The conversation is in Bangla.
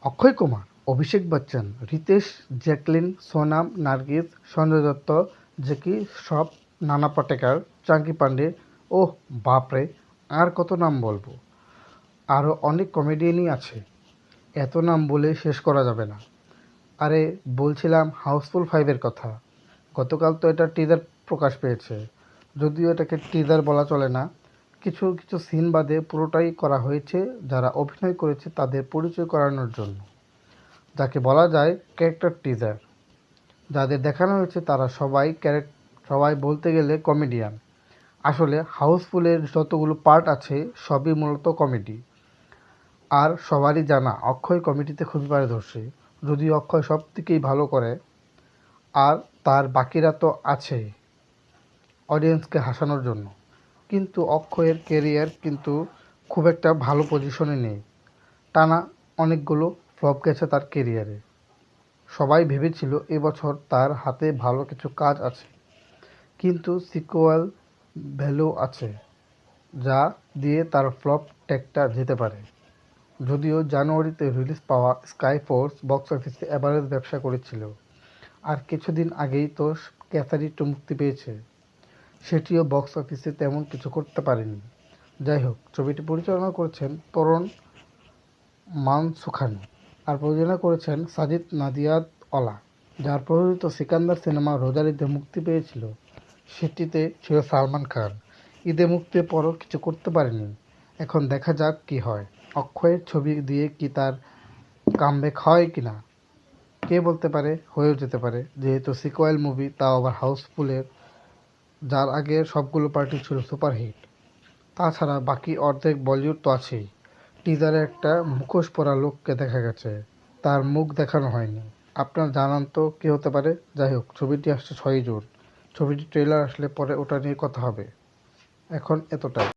অক্ষয় কুমার, অভিষেক বচ্চন, রিতেশ, জ্যাকলিন, সোনাম, নার্গিস, সঞ্জয় দত্ত, জ্যাকি শ্রফ, নানা পাটেকর, চাঙ্কি পান্ডে। ওহ বাপরে, আর কত নাম বলবো। আরও অনেক কমেডিয়ানই আছে, এত নাম বলে শেষ করা যাবে না। আরে বলছিলাম হাউসফুল 5-এর কথা। গতকাল তো এটা টিজার প্রকাশ পেয়েছে, যদিও এটাকে টিজার বলা চলে না। কিছু কিছু সিন বাদে পুরোটাই করা হয়েছে যারা অভিনয় করেছে তাদের পরিচয় করানোর জন্য, যাকে বলা যায় ক্যারেক্টার টিজার। যাদের দেখানো হয়েছে তারা সবাই বলতে গেলে কমেডিয়ান। আসলে হাউসফুলের যতগুলো পার্ট আছে সবই মূলত কমেডি। আর সবারই জানা অক্ষয় কমেডিতে খুবই পারদর্শী, যদিও অক্ষয় সব থেকেই ভালো করে। আর তার বাকিরা তো আছেই অডিয়েন্সকে হাসানোর জন্য। কিন্তু অক্ষয়ের কেরিয়ার কিন্তু খুব একটা ভালো পজিশনে নেই। টানা অনেকগুলো ফ্লপ গেছে তার কেরিয়ারে। সবাই ভেবেছিল এবছর তার হাতে ভালো কিছু কাজ আছে, কিন্তু সিকুয়াল ভ্যালু আছে যা দিয়ে তার ফ্লপ ট্যাগটা যেতে পারে। যদিও জানুয়ারিতে রিলিজ পাওয়া স্কাই ফোর্স বক্স অফিসে এভারেজ ব্যবসা করেছিল, আর কিছুদিন আগেই তো ক্যাসারি 2 মুক্তি পেয়েছে, সেটিও বক্স অফিসে তেমন কিছু করতে পারেনি। যাই হোক, ছবিটি পরিচালনা করেছেন তরুণ মানসুখানি, আর প্রযোজনা করেছেন সাজিদ নাদিয়াদ অলা। যার প্রযোজিত সিকান্দার সিনেমা রোজার ঈদে মুক্তি পেয়েছিল, সেটিতে ছিল সালমান খান। ঈদে মুক্তির পরও কিছু করতে পারেনি। এখন দেখা যাক কি হয়। অক্ষয়ের ছবি দিয়ে কি তার কামব্যাক হয় কিনা কে বলতে পারে, হয়েও যেতে পারে, যেহেতু সিকোয়েল মুভি, তাও আবার হাউসফুলের, যার আগে সবগুলো পার্টি ছিল সুপারহিট। তাছাড়া বাকি অর্ধেক বলিউড তো আছেই। টিজারে একটা মুখোশ পরা লোককে দেখা গেছে, তার মুখ দেখানো হয়নি। আপনার জানান তো কে হতে পারে। যাই হোক, ছবিটি আসছে 6ই জুন। ছবিটির ট্রেলার আসলে পরে ওটা নিয়ে কথা হবে। এখন এতটাই।